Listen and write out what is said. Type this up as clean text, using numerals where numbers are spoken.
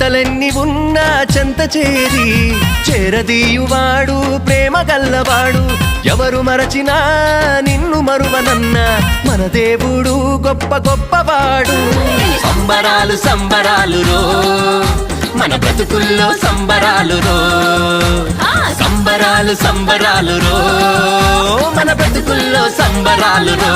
చింతలెన్ని ఉన్నా చెంత చేరి చేరదీయువాడు ప్రేమ గల్లవాడు. ఎవరు మరచినా నిన్ను మరువనన్న మన దేవుడు గొప్ప గొప్పవాడు. సంబరాలు సంబరాలు రో మన బ్రతుకుల్లో సంబరాలు రో, సంబరాలు సంబరాలు రో మన బ్రతుకుల్లో సంబరాలు రో.